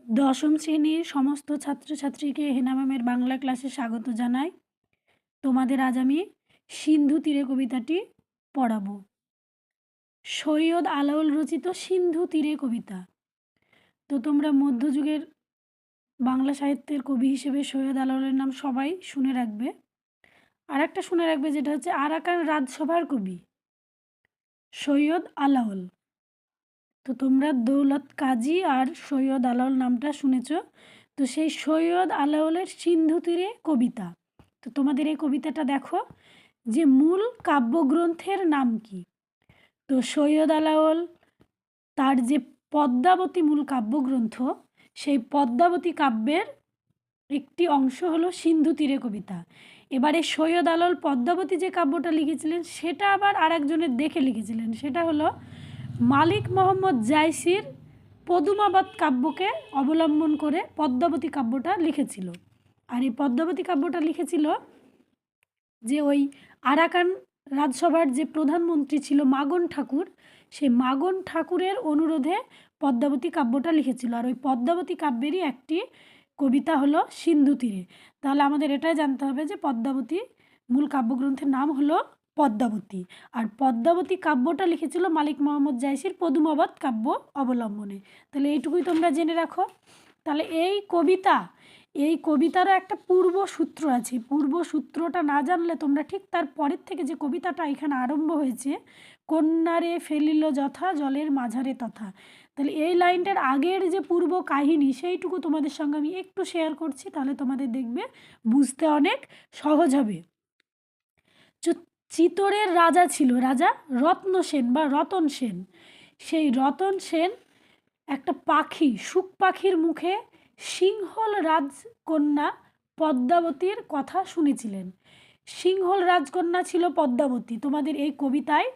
দশম শ্রেণীর সমস্ত ছাত্রছাত্রীকে হেনা ম্যামের বাংলা ক্লাসে স্বাগত জানাই। তোমাদের আজ আমি সিন্ধু তীরে কবিতাটি পড়াবো। সৈয়দ আলাওল রচিত সিন্ধু তীরে কবিতা। তো তোমরা মধ্যযুগের বাংলা সাহিত্যের কবি হিসেবে সৈয়দ আলাওলের নাম সবাই শুনে রাখবে। আর একটা শুনে রাখবে, যেটা হচ্ছে আরাকান রাজসভার কবি সৈয়দ আলাওল। তো তোমরা দৌলত কাজী আর সৈয়দ আলাওল নামটা শুনেছ। তো সেই সৈয়দ আলাওলের সিন্ধু তীরে কবিতা। তো তোমাদের এই কবিতাটা দেখো যে মূল কাব্যগ্রন্থের নাম কি। তো সৈয়দ আলাওল তার যে পদ্মাবতী মূল কাব্যগ্রন্থ, সেই পদ্মাবতী কাব্যের একটি অংশ হলো সিন্ধু তীরে কবিতা। এবারে সৈয়দ আলাওল পদ্মাবতী যে কাব্যটা লিখেছিলেন সেটা আবার আর একজনের দেখে লিখেছিলেন, সেটা হলো মালিক মোহাম্মদ জায়সির পদুমাবাদ কাব্যকে অবলম্বন করে পদ্মাবতী কাব্যটা লিখেছিল। আর এই পদ্মাবতী কাব্যটা লিখেছিল যে ওই আরাকান রাজসভার যে প্রধানমন্ত্রী ছিল মাগন ঠাকুর, সেই মাগন ঠাকুরের অনুরোধে পদ্মাবতী কাব্যটা লিখেছিল। আর ওই পদ্মাবতী কাব্যেরই একটি কবিতা হলো সিন্ধু তীরে। তাহলে আমাদের এটাই জানতে হবে যে পদ্মাবতী মূল কাব্যগ্রন্থের নাম হলো পদ্মাবতী। আর পদ্মাবতী কাব্যটা লিখেছিল মালিক মোহাম্মদ জায়সির পদুমাবাদ কাব্য অবলম্বনে। তাহলে এইটুকুই তোমরা জেনে রাখো। তাহলে এই কবিতারও একটা পূর্ব সূত্র আছে। পূর্ব সূত্রটা না জানলে তোমরা ঠিক তার পরের থেকে যে কবিতাটা এখানে আরম্ভ হয়েছে, কন্যারে ফেলিল যথা জলের মাঝারে তথা, তাহলে এই লাইনটার আগের যে পূর্ব কাহিনী সেইটুকু তোমাদের সঙ্গে আমি একটু শেয়ার করছি, তাহলে তোমাদের দেখবে বুঝতে অনেক সহজ হবে। চিতোরের রাজা ছিল, রাজা রত্ন সেন বা রতন সেন। সেই রতন সেন একটা পাখি, শুক পাখির মুখে সিংহল রাজকন্যা পদ্মাবতীর কথা শুনেছিলেন। সিংহল রাজকন্যা ছিল পদ্মাবতী। তোমাদের এই কবিতায়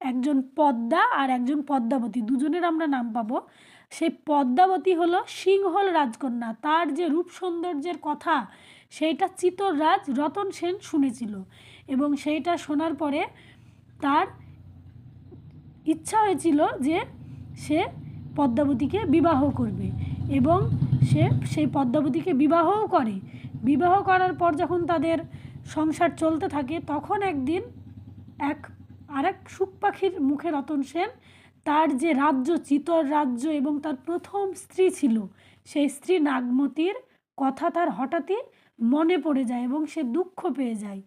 একজন পদ্মা আর একজন পদ্মাবতী দুজনের আমরা নাম পাবো। সেই পদ্মাবতী হলো সিংহল রাজকন্যা। তার যে রূপ সৌন্দর্যের কথা সেইটা চিতোররাজ রতন সেন শুনেছিল, এবং সেইটা শোনার পরে তার ইচ্ছা হয়েছিল যে সে পদ্মাবতীকে বিবাহ করবে, এবং সে সেই পদ্মাবতীকে বিবাহও করে। বিবাহ করার পর যখন তাদের সংসার চলতে থাকে, তখন একদিন আরেক শুক পাখির মুখে রতন সেন তার যে রাজ্য চিতর রাজ্য এবং তার প্রথম স্ত্রী ছিল সেই স্ত্রী নাগমতীর কথা তার হঠাৎই মনে পড়ে যায় এবং সে দুঃখ পেয়ে যায়।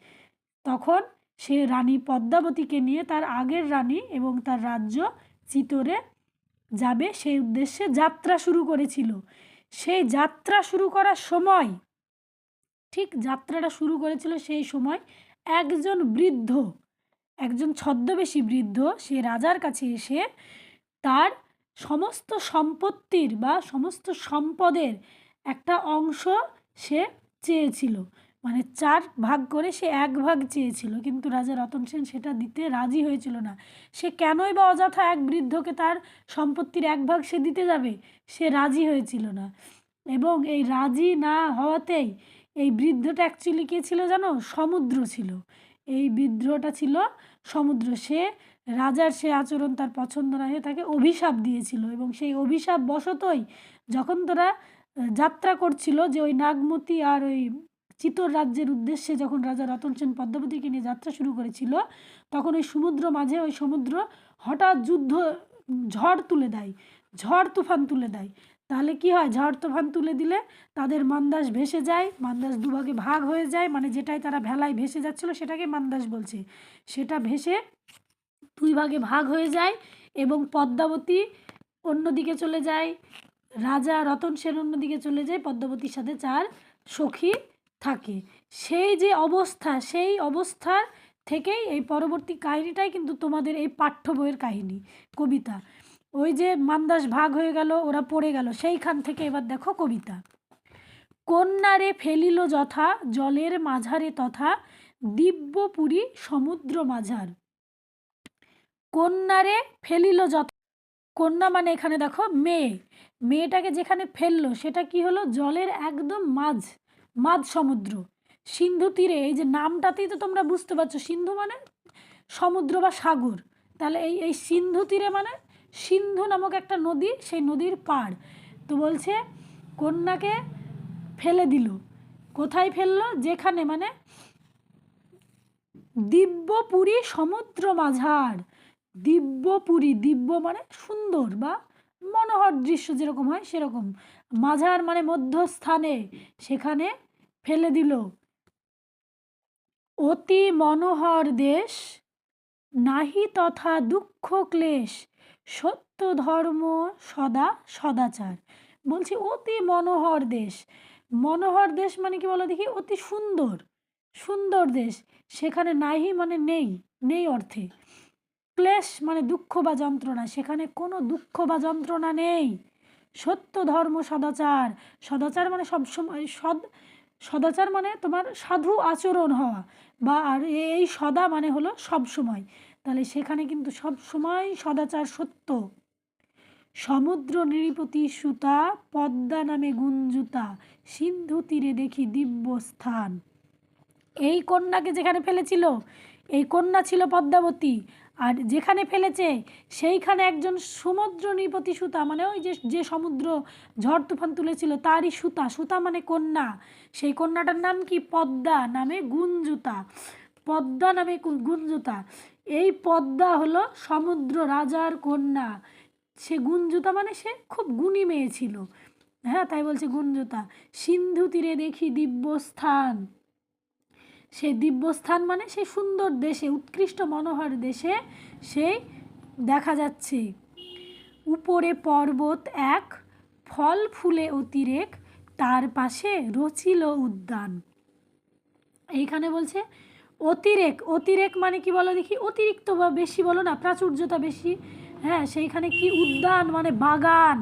তখন সে রানী পদ্মাবতীকে নিয়ে তার আগের রানী এবং তার রাজ্য চিতোরে যাবে সেই উদ্দেশ্যে যাত্রা শুরু করেছিল। সেই যাত্রা শুরু করার সময়, ঠিক যাত্রাটা শুরু করেছিল সেই সময় একজন ছদ্মবেশী বৃদ্ধ সে রাজার কাছে এসে তার সমস্ত সম্পত্তির বা সমস্ত সম্পদের একটা অংশ সে চেয়েছিল। মানে 4 ভাগ করে সে 1 ভাগ চেয়েছিল, কিন্তু রাজা রতন সেন সেটা দিতে রাজি হয়েছিল না। সে কেনই বা অযথা এক বৃদ্ধকে তার সম্পত্তির 1 ভাগ সে দিতে যাবে, সে রাজি হয়েছিল না। এবং এই রাজি না হওয়াতেই এই বৃদ্ধটা অ্যাকচুয়ালি কে ছিল জানো? সমুদ্র ছিল। এই বৃদ্ধটা ছিল সমুদ্র। সে রাজার সে আচরণ তার পছন্দ না হয়ে তাকে অভিশাপ দিয়েছিল, এবং সেই অভিশাপ বশতই যখন তারা যাত্রা করছিল, যে ওই নাগমতী আর ওই চিতোর রাজ্যের উদ্দেশ্যে যখন রাজা রতন সেন পদ্মাবতীকে নিয়ে যাত্রা শুরু করেছিল, তখন ওই সমুদ্র হঠাৎ ঝড় তুফান তুলে দেয়। তাহলে কি হয়? ঝড় তুফান তুলে দিলে তাদের মান্দাস ভেসে যায়, মান্দাস দুভাগে ভাগ হয়ে যায়। মানে যেটাই তারা ভেলায় ভেসে যাচ্ছিল সেটাকে মান্দাস বলছে। সেটা ভেসে 2 ভাগে ভাগ হয়ে যায় এবং পদ্মাবতী অন্যদিকে চলে যায়, রাজা রতন সেন অন্যদিকে চলে যায়, পদ্মাবতীর সাথে 4 সখী থাকে। সেই যে অবস্থা, সেই অবস্থার থেকেই এই পরবর্তী কাহিনীটাই কিন্তু তোমাদের এই পাঠ্য বইয়ের কাহিনী, কবিতা। ওই যে মান্দাস ভাগ হয়ে গেল, ওরা পড়ে গেল, সেইখান থেকে এবার দেখো কবিতা। কন্যারে ফেলিল যথা জলের মাঝারে তথা দিব্যপুরী সমুদ্র মাঝার। কন্যারে ফেলিল যথা, কন্যা মানে এখানে দেখো মেয়েটাকে যেখানে ফেললো সেটা কি হলো? জলের একদম মাঝ সমুদ্র, সিন্ধু তীরে। এই যে নামটাতেই তো তোমরা বুঝতে পারছো, সিন্ধু মানে সমুদ্র বা সাগর। তাহলে এই সিন্ধু তীরে মানে সিন্ধু নামক একটা নদী, সেই নদীর পাড়। তো বলছে কন্যাকে ফেলে দিল। কোথায় ফেললো? যেখানে মানে দিব্যপুরী সমুদ্র মাঝার। দিব্যপুরী, দিব্য মানে সুন্দর বা মনোহর দৃশ্য যেরকম হয় সেরকম, মাঝার মানে মধ্যস্থানে, সেখানে ফেলে দিল। অতি মনোহর দেশ, নাহি তথা দুঃখ ক্লেশ, সত্য ধর্ম সদা সদাচার। বলছি অতি মনোহর দেশ। মনোহর দেশ মানে কি বলো দেখি? অতি সুন্দর, সুন্দর দেশ। সেখানে নাহি মানে নেই, নেই অর্থে। ক্লেশ মানে দুঃখ বা যন্ত্রণা, সেখানে কোনো দুঃখ বা যন্ত্রণা নেই। সত্য ধর্ম সদাচার, সদাচার মানে সবসময় সদাচার মানে তোমার সাধু আচরণ হওয়া, বা আর এই সদা মানে হলো সব সময়, তাহলে সেখানে কিন্তু সব সময় সদাচার সত্য। সমুদ্র নৃপতি সুতা, পদ্মা নামে গুঞ্জুতা, সিন্ধু তীরে দেখি দিব্য স্থান। এই কন্যাকে যেখানে ফেলেছিল, এই কন্যা ছিল পদ্মাবতী, আর যেখানে ফেলেছে সেইখানে একজন সমুদ্র নৃপতি সুতা মানে ওই যে যে সমুদ্র ঝড় তুফান তুলেছিল তারই সুতা, সুতা মানে কন্যা। সেই কন্যাটার নাম কি? পদ্মা নামে গুঞ্জুতা, পদ্মা নামে গুঞ্জুতা। এই পদ্মা হলো সমুদ্র রাজার কন্যা। সে গুঞ্জুতা মানে সে খুব গুণী মেয়ে ছিল, হ্যাঁ তাই বলছে গুঞ্জুতা। সিন্ধু তীরে দেখি দিব্যস্থান, সেই দিব্যস্থান মানে সেই সুন্দর দেশে, উৎকৃষ্ট মনোহর দেশে সেই দেখা যাচ্ছে। উপরে পর্বত এক, ফল ফুলে অতিরেক, তার পাশে রচিল উদ্যান। এইখানে বলছে অতিরেক, অতিরেক মানে কি বলো দেখি? অতিরিক্ত বা বেশি বলো না, প্রাচুর্যতা বেশি, হ্যাঁ সেইখানে কি? উদ্যান মানে বাগান।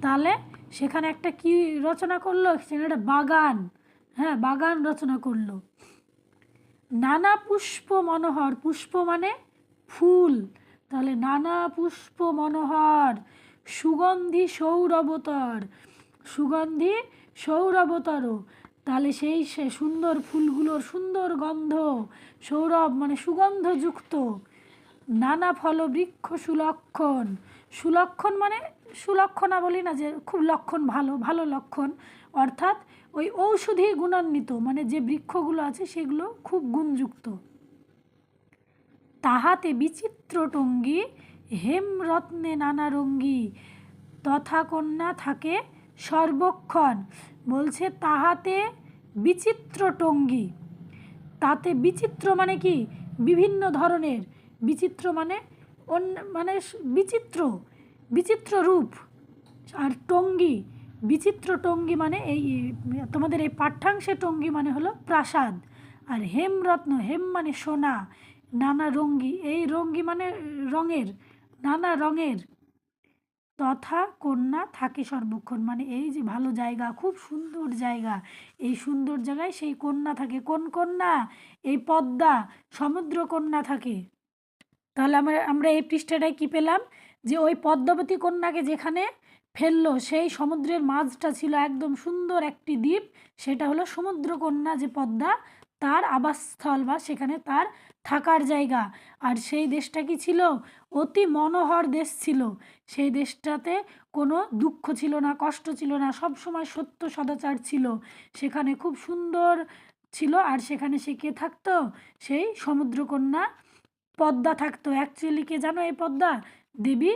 তাহলে সেখানে একটা কি রচনা করলো? সেখানে একটা বাগান, হ্যাঁ বাগান রচনা করলো। নানা পুষ্প মনোহর, পুষ্প মানে ফুল, তাহলে নানা পুষ্প মনোহর, সুগন্ধি সৌরভতর, সুগন্ধি সৌরভতর, তাহলে সেই সে সুন্দর ফুলগুলোর সুন্দর গন্ধ, সৌরভ মানে সুগন্ধযুক্ত। নানা ফল বৃক্ষ সুলক্ষণ, সুলক্ষণ মানে সুলক্ষণা বলি না যে খুব লক্ষণ, ভালো ভালো লক্ষণ, অর্থাৎ ওই ঔষধি গুণান্বিত, মানে যে বৃক্ষগুলো আছে সেগুলো খুব গুণযুক্ত। তাহাতে বিচিত্র টঙ্গী, হেমরত্নে নানা রঙ্গী, তথা কন্যা থাকে সর্বক্ষণ। বলছে তাহাতে বিচিত্র টঙ্গী, তাতে বিচিত্র মানে কি? বিভিন্ন ধরনের, বিচিত্র মানে মানে বিচিত্র, বিচিত্র রূপ, আর টঙ্গী, বিচিত্র টঙ্গী মানে এই তোমাদের এই পাঠ্যাংশে টঙ্গী মানে হলো প্রাসাদ। আর হেমরত্ন, হেম মানে সোনা, নানা রঙ্গী, এই রঙ্গী মানে রঙের, নানা রঙের, তথা কন্যা থাকে সর্বক্ষণ মানে এই যে ভালো জায়গা, খুব সুন্দর জায়গা, এই সুন্দর জায়গায় সেই কন্যা থাকে। কোন কন্যা? এই পদ্মা, সমুদ্র কন্যা থাকে। তাহলে আমরা এই পৃষ্ঠাটায় কি পেলাম? যে ওই পদ্মাবতী কন্যাকে যেখানে ফেললো সেই সমুদ্রের মাঝটা ছিল একদম সুন্দর একটি দ্বীপ, সেটা হলো সমুদ্র কন্যা যে পদ্মা, তার আবাসস্থল বা সেখানে তার থাকার জায়গা। আর সেই দেশটা কি ছিল? অতি মনোহর দেশ ছিল। সেই দেশটাতে কোনো দুঃখ ছিল না, কষ্ট ছিল না, সব সময় সত্য সদাচার ছিল, সেখানে খুব সুন্দর ছিল। আর সেখানে সে কে থাকতো? সেই সমুদ্রকন্যা পদ্মা থাকতো। অ্যাকচুয়ালি কে জানো এই পদ্মা? দেবী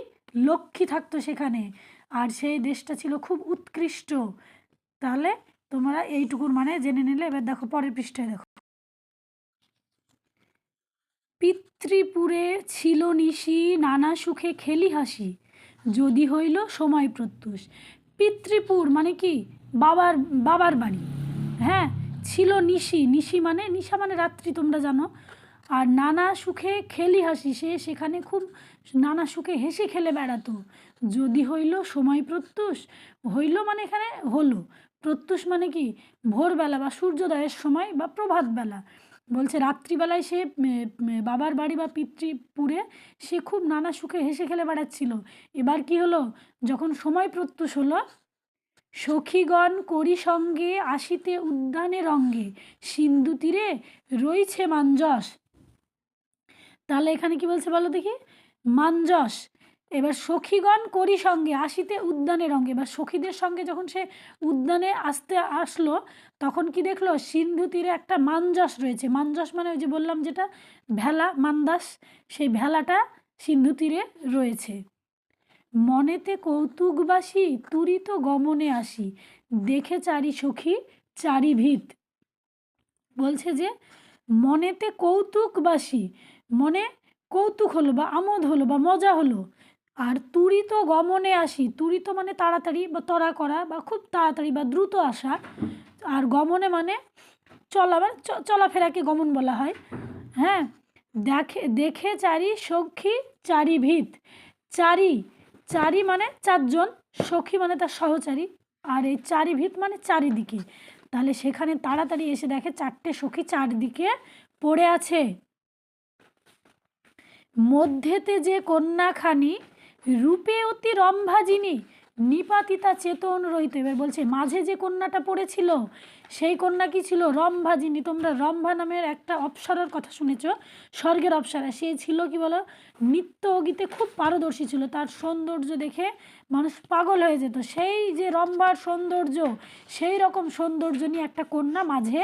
লক্ষ্মী থাকতো সেখানে। আর সেই দেশটা ছিল খুব উৎকৃষ্ট। তাহলে তোমরা এইটুকুর মানে জেনে নিলে। এবার দেখো পরের পৃষ্ঠায় দেখো। পিতৃপুরে ছিল নিশি, নানা সুখে খেলি হাসি, যদি হইল সময় প্রত্যুষ। পিতৃপুর মানে কি? বাবার, বাবার বাড়ি, হ্যাঁ। ছিল নিশি, নিশি মানে নিশা মানে রাত্রি, তোমরা জানো। আর নানা সুখে খেলি হাসি, সে সেখানে খুব নানা সুখে হেসে খেলে বেড়াতো। যদি হইল সময় প্রত্যুষ, হইল মানে এখানে হলো, প্রত্যুষ মানে কি? ভোরবেলা বা সূর্যোদয়ের সময় বা প্রভাতবেলা। বলছে রাত্রিবেলায় সে বাবার বাড়ি বা পিতৃপুরে সে খুব নানা সুখে হেসে খেলে বেড়াচ্ছিল। এবার কি হলো? যখন সময় প্রত্যুষ হলো, সখীগণ করি সঙ্গে আসিতে উদ্যানে রঙ্গে, সিন্ধু তীরে রইছে মাঞ্জস। তাহলে এখানে কি বলছে বলো দেখি? মাঞ্জস, এবার সখীগণ করি সঙ্গে আসিতে উদ্যানে রঙ্গে, এবার সখীদের সঙ্গে যখন সে উদ্যানে আসলো তখন কি দেখলো সিন্ধু তীরে একটা মানজস রয়েছে। মানজস মানে ওই যে বললাম যেটা ভেলা, মান্দাস, সেই ভেলাটা সিন্ধু তীরে রয়েছে। মনেতে কৌতুকবাসী তুরিত গমনে আসি, দেখে চারি সখী চারি ভিত। বলছে যে মনেতে কৌতুকবাসী, মনে কৌতুক হলো বা আমোদ হলো বা মজা হলো, আর তুরিত গমনে আসি, তুরিত মানে তাড়াতাড়ি বা তড়া করা বা খুব তাড়াতাড়ি বা দ্রুত আসা, আর গমনে মানে চলা, মানে চলাফেরাকে গমন বলা হয়। হ্যাঁ, দেখে চারি সখী চারি ভিত, চারি মানে চারজন, সখী মানে তার সহচারী, আর এই চারি ভিত মানে চারিদিকে। তাহলে সেখানে তাড়াতাড়ি এসে দেখে চারটে সখী চারদিকে পড়ে আছে। মধ্যেতে যে কন্যাখানি রূপে অতি রম্ভাজিনী, নিপাতিতা চেতন রহিত। এবার বলছে মাঝে যে কন্যাটা পড়েছিল সেই কন্যা কি ছিল? রম্ভাজিনী। তোমরা রম্ভা নামের একটা অপ্সরার কথা শুনেছ, স্বর্গের অপ্সরা। সে ছিল কি বলো, নৃত্য গীতে খুব পারদর্শী ছিল, তার সৌন্দর্য দেখে মানুষ পাগল হয়ে যেত। সেই যে রম্ভার সৌন্দর্য, সেই রকম সৌন্দর্য নিয়ে একটা কন্যা মাঝে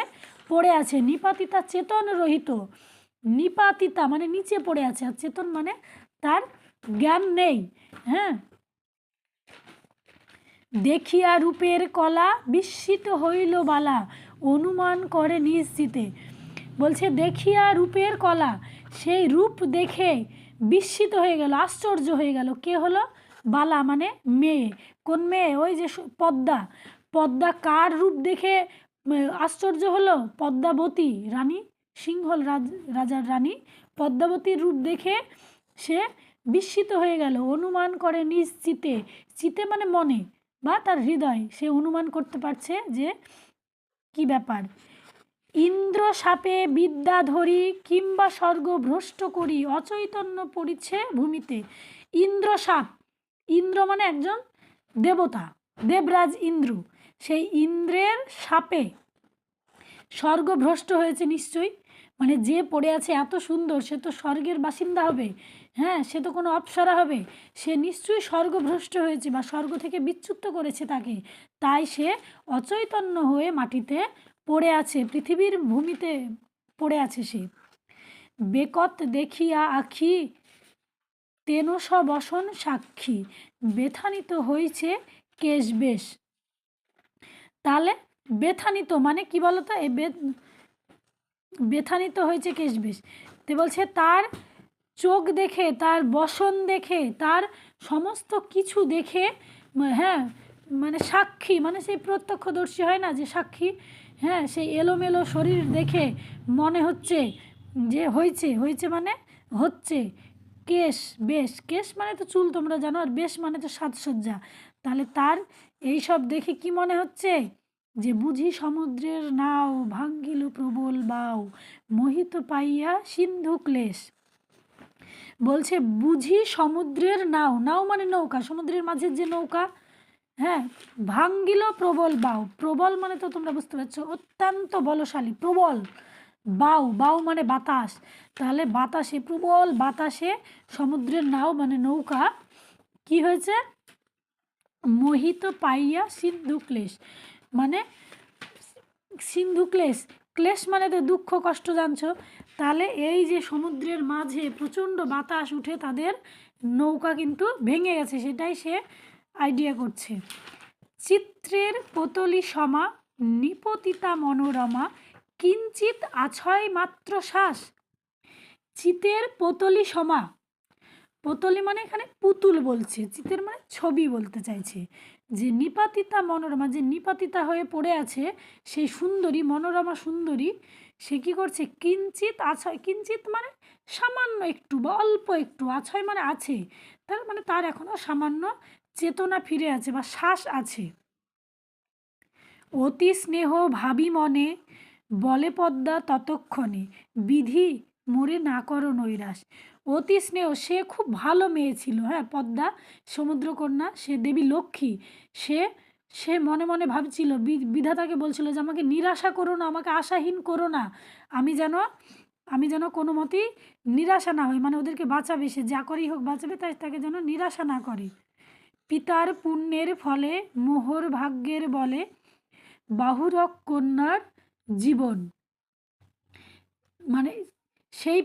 পড়ে আছে। নিপাতিতা চেতন রহিত, নিপাতিতা মানে নিচে পড়ে আছে, আর চেতন মানে তার জ্ঞান নেই। হ্যাঁ, দেখিয়া রূপের কলা বিস্মিত হইল বালা, অনুমান করে নিশ্চিতে। বলছে দেখিয়া রূপের কলা, সেই রূপ দেখে বিস্মিত হয়ে গেল, আশ্চর্য হয়ে গেল। কে হলো? বালা মানে মেয়ে। কোন মেয়ে? ওই যে পদ্মা। পদ্মা কার রূপ দেখে আশ্চর্য হলো? পদ্মাবতী রানী, সিংহল রাজার রানী পদ্মাবতীর রূপ দেখে সে বিস্মিত হয়ে গেল। অনুমান করে নিশ্চিতে, চিতে মানে মনে বা তার হৃদয়, সে অনুমান করতে পারছে যে কি ব্যাপার। ইন্দ্র সাপে বিদ্যা ধরি কিংবা স্বর্গ ভ্রষ্ট করি, অচৈতন্য পড়িছে ভূমিতে। ইন্দ্র সাপ, ইন্দ্র মানে একজন দেবতা, দেবরাজ ইন্দ্র। সেই ইন্দ্রের সাপে স্বর্গ ভ্রষ্ট হয়েছে নিশ্চয়ই, মানে যে পড়ে আছে এত সুন্দর, সে তো স্বর্গের বাসিন্দা হবে। হ্যাঁ, সে তো কোনো অপ্সরা হবে, সে নিশ্চয়ই স্বর্গভ্রষ্ট হয়েছে বা স্বর্গ থেকে বিচ্যুত করেছে তাকে, তাই সে অচৈতন্য হয়ে মাটিতে পড়ে আছে, পৃথিবীর ভূমিতে পড়ে আছে সে। বেকত দেখিয়া আখি তেন বসন সাক্ষী, বেথানিত হয়েছে কেশবেশ। তাহলে বেথানিত মানে কি বলতো, এই বেথানিত হয়েছে কেশবেশ। তো বলছে তার চোখ দেখে, তার বসন দেখে, তার সমস্ত কিছু দেখে, হ্যাঁ মানে সাক্ষী মানে সেই প্রত্যক্ষদর্শী হয় না যে সাক্ষী, হ্যাঁ সেই এলোমেলো শরীর দেখে মনে হচ্ছে যে হয়েছে মানে হচ্ছে। কেশ বেশ, কেশ মানে তো চুল তোমরা জানো, আর বেশ মানে তো সাজসজ্জা। তাহলে তার এই সব দেখে কি মনে হচ্ছে? যে বুঝি সমুদ্রের নাও ভাঙ্গিল প্রবল বাও, মোহিত পাইয়া সিন্ধু ক্লেশ। বলছে বুঝি সমুদ্রের নাও, নাও মানে নৌকা, সমুদ্রের মাঝের যে নৌকা। হ্যাঁ, ভাঙ্গিল প্রবল বাও, প্রবল মানে তো তোমরা বুঝতে পারছো অত্যন্ত বলশালী, প্রবল। বাও মানে বাতাস, তাহলে বাতাসে, প্রবল বাতাসে সমুদ্রের নাও মানে নৌকা কি হয়েছে? মোহিত পাইয়া সিন্ধু ক্লেশ, মানে সিন্ধু ক্লেশ, ক্লেশ মানে তো দুঃখ কষ্ট, জানছো। তাহলে এই যে সমুদ্রের মাঝে প্রচণ্ড বাতাস উঠে তাদের নৌকা কিন্তু ভেঙে গেছে, সেটাই সে আইডিয়া করছে। চিত্রের পুতলি সমা নিপতিতা মনোরমা, কিঞ্চিত আছয় মাত্র শ্বাস। চিতের পুতলি সমা, পুতলি মানে এখানে পুতুল বলছে, চিতের মানে ছবি বলতে চাইছে। যে নিপাতিতা মনোরমা, যে নিপাতিতা হয়ে পড়ে আছে সেই সুন্দরী, মনোরমা সুন্দরী, সে কী করছে? কিঞ্চিত আছয়, কিঞ্চিত মানে সামান্য একটু বা অল্প একটু, আছয় মানে আছে, তার মানে তার এখনও সামান্য চেতনা ফিরে আছে বা শ্বাস আছে। অতি স্নেহ ভাবি মনে, বলে পদ্মা ততক্ষণে, বিধি মোরে না করো নৈরাশ। অতি স্নেহ, সে খুব ভালো মেয়ে ছিল। হ্যাঁ, পদ্মা সমুদ্রকন্যা, সে দেবী লক্ষ্মী। সে সে মনে মনে ভাবছিল, বিধাতাকে বলছিল যে আমাকে নিরাশা করো না, আমাকে আশাহীন করো না, আমি যেন আমি যেন কোনো মতেই নিরাশা না হই, মানে ওদেরকে বাঁচাবে, সে যা করেই হোক বাঁচাবে, তাই তাকে যেন নিরাশা না করে। পিতার পুণ্যের ফলে মোহর ভাগ্যের বলে বাহুরক কন্যার জীবন, মানে সেই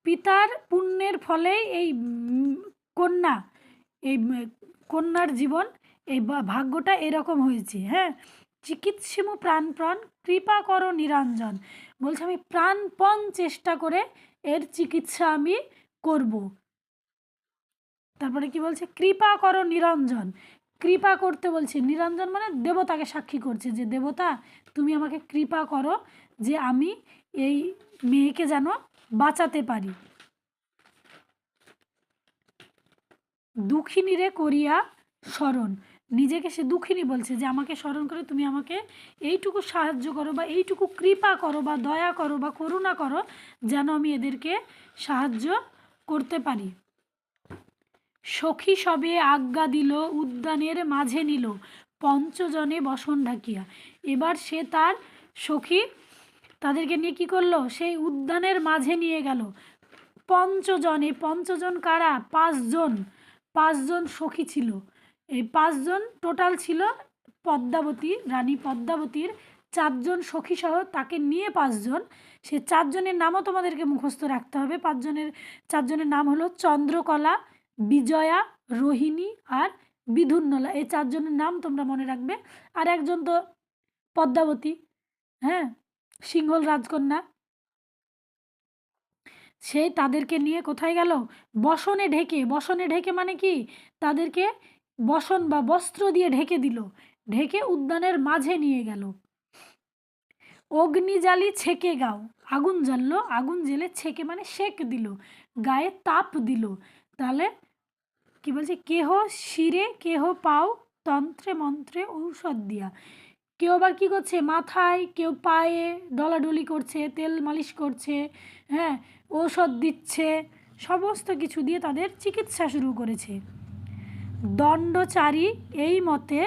পিতার পুণ্যের ফলেই এই কন্যা, এই কন্যার জীবন, এই ভাগ্যটা এরকম হয়েছে। হ্যাঁ, চিকিৎসিমু প্রাণপণ কৃপা করো নিরঞ্জন, বলছে আমি প্রাণপণ চেষ্টা করে এর চিকিৎসা আমি করব। তারপরে কি বলছে, কৃপা করো নিরঞ্জন, কৃপা করতে বলছে, নিরঞ্জন মানে দেবতাকে সাক্ষী করছে যে দেবতা তুমি আমাকে কৃপা করো যে আমি এই মেয়েকে যেন বাঁচাতে পারি। দুঃখিনীরে করিয়া স্মরণ, নিজেকে সে দুঃখিনী বলছে যে আমাকে স্মরণ করে তুমি আমাকে এইটুকু সাহায্য করো বা এইটুকু কৃপা করো বা দয়া করো বা করুণা করো যেন আমি এদেরকে সাহায্য করতে পারি। সখী সবে আজ্ঞা দিল উদ্যানের মাঝে নিল পঞ্চজনে বসন ঢাকিয়া, এবার সে তার সখী তাদেরকে নিয়ে কী করলো, সেই উদ্যানের মাঝে নিয়ে গেল। পঞ্চজন, এই পঞ্চজন কারা, পাঁচজন সখী ছিল, এই 5 জন টোটাল ছিল পদ্মাবতী, রানী পদ্মাবতীর 4 জন সখী সহ তাকে নিয়ে 5 জন। সে 4 জনের নামও তোমাদেরকে মুখস্থ রাখতে হবে। 4 জনের নাম হলো চন্দ্রকলা, বিজয়া, রোহিণী আর বিধুন্নলা। এই 4 জনের নাম তোমরা মনে রাখবে। আর একজন তো পদ্মাবতী, হ্যাঁ, সিংহল রাজকন্যা, সেই তাদেরকে নিয়ে কোথায় গেল, বসনে ঢেকে মানে কি, তাদেরকে বসন বা বস্ত্র দিয়ে ঢেকে দিল, ঢেকে উদ্যানের মাঝে নিয়ে গেল। অগ্নি জ্বালি ছেকে গাও, আগুন জ্বাললো, আগুন জ্বেলে ছেকে মানে সেক দিল, গায়ে তাপ দিল। তাহলে কি বলছে, কেহ শিরে কেহ পাও তন্ত্রে মন্ত্রে ঔষধ দিয়া, কেউ আবার কী করছে, মাথায়, কেউ পায়ে ডলাডলি করছে, তেল মালিশ করছে, হ্যাঁ, ঔষধ দিচ্ছে, সমস্ত কিছু দিয়ে তাদের চিকিৎসা শুরু করেছে। দণ্ডচারী এই মতে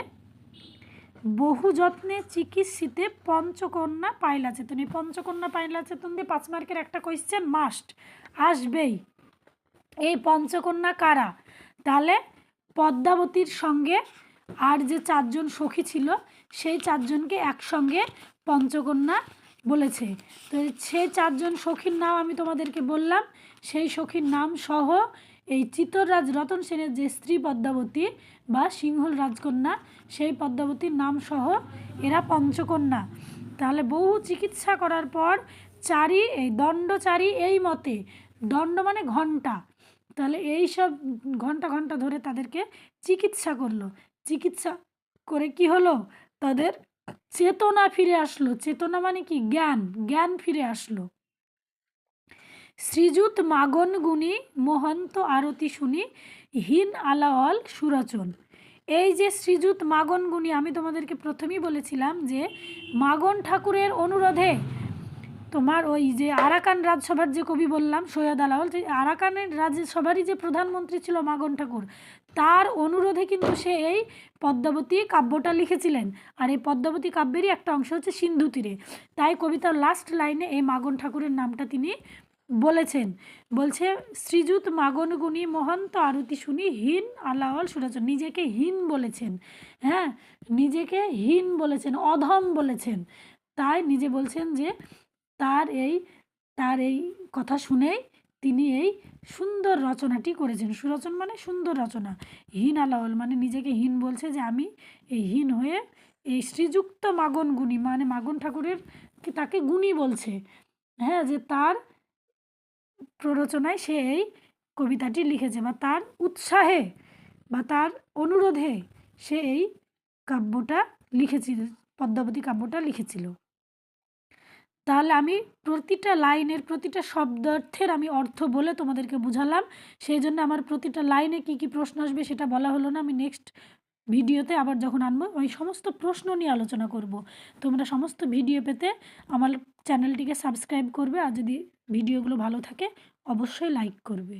বহু যত্নে চিকিৎসিতে পঞ্চকন্যা পাইলা চেতন, এই পঞ্চকন্যা পাইলা চেতন দিয়ে 5 মার্কের একটা কোয়েশ্চেন মাস্ট আসবেই। এই পঞ্চকন্যা কারা, তাহলে পদ্মাবতীর সঙ্গে আর যে 4 জন সখী ছিল সেই 4 জনকে একসঙ্গে পঞ্চকন্যা বলেছে। তো সেই 4 জন সখীর নাম আমি তোমাদেরকে বললাম, সেই সখীর নাম সহ এই চিত্তররাজ রতন সেনের যে স্ত্রী পদ্মাবতী বা সিংহল রাজকন্যা, সেই পদ্মাবতীর নাম সহ এরা পঞ্চকন্যা। তাহলে বহু চিকিৎসা করার পর এই দণ্ডচারী এই মতে, দণ্ড মানে ঘণ্টা, তাহলে এই সব ঘন্টা ধরে তাদেরকে চিকিৎসা করলো, চিকিৎসা করে কি হলো, তাদের চেতনা ফিরে আসলো, চেতনা মানে কি, জ্ঞান ফিরে আসলো। শ্রীযুত মাগন গুণী মহন্ত আরতি শুনি হীন আলাওয়াল সুরচন, এই যে শ্রীযুত মাগন গুণী, আমি তোমাদেরকে প্রথমেই বলেছিলাম যে মাগন ঠাকুরের অনুরোধে তোমার ওই যে আরাকান রাজসভার যে কবি বললাম সৈয়দ আলাওল, আরাকানের রাজসভারই যে প্রধানমন্ত্রী ছিল মাগন ঠাকুর, তার অনুরোধে কিন্তু সে এই পদ্মাবতী কাব্যটা লিখেছিলেন। আর এই পদ্মাবতী কাব্যেরই একটা অংশ হচ্ছে সিন্ধু তীরে, তাই কবিতার লাস্ট লাইনে এই মাগন ঠাকুরের নামটা তিনি বলেছেন। বলছে শ্রীযুত মাগন গুণী মহন্ত আরতি শুনি হীন আলাওল সুরচন, নিজেকে হীন বলেছেন, হ্যাঁ, নিজেকে হীন বলেছেন, অধম বলেছেন, তাই নিজে বলছেন যে তার এই কথা শুনেই তিনি এই সুন্দর রচনাটি করেছেন। সুরচন মানে সুন্দর রচনা, হীন আলাওল মানে নিজেকে হীন বলছে যে আমি এই হীন হয়ে এই শ্রীযুক্ত মাগন গুণী মানে মাগন ঠাকুরের তাকে গুণী বলছে, হ্যাঁ, যে তার প্ররোচনায় সে এই কবিতাটি লিখেছে বা তার উৎসাহে বা তার অনুরোধে সে এই কাব্যটা লিখেছিল, পদ্মাবতী কাব্যটা লিখেছিল। তাহলে আমি প্রতিটা লাইনের প্রতিটা শব্দার্থের আমি অর্থ বলে তোমাদেরকে বুঝালাম, সেই জন্য আমার প্রতিটা লাইনে কি কি প্রশ্ন আসবে সেটা বলা হলো না। আমি নেক্সট ভিডিওতে আবার যখন আনবো ওই সমস্ত প্রশ্ন নিয়ে আলোচনা করব। তোমরা সমস্ত ভিডিও পেতে আমার চ্যানেলটিকে সাবস্ক্রাইব করবে, আর যদি ভিডিওগুলো ভালো থাকে অবশ্যই লাইক করবে।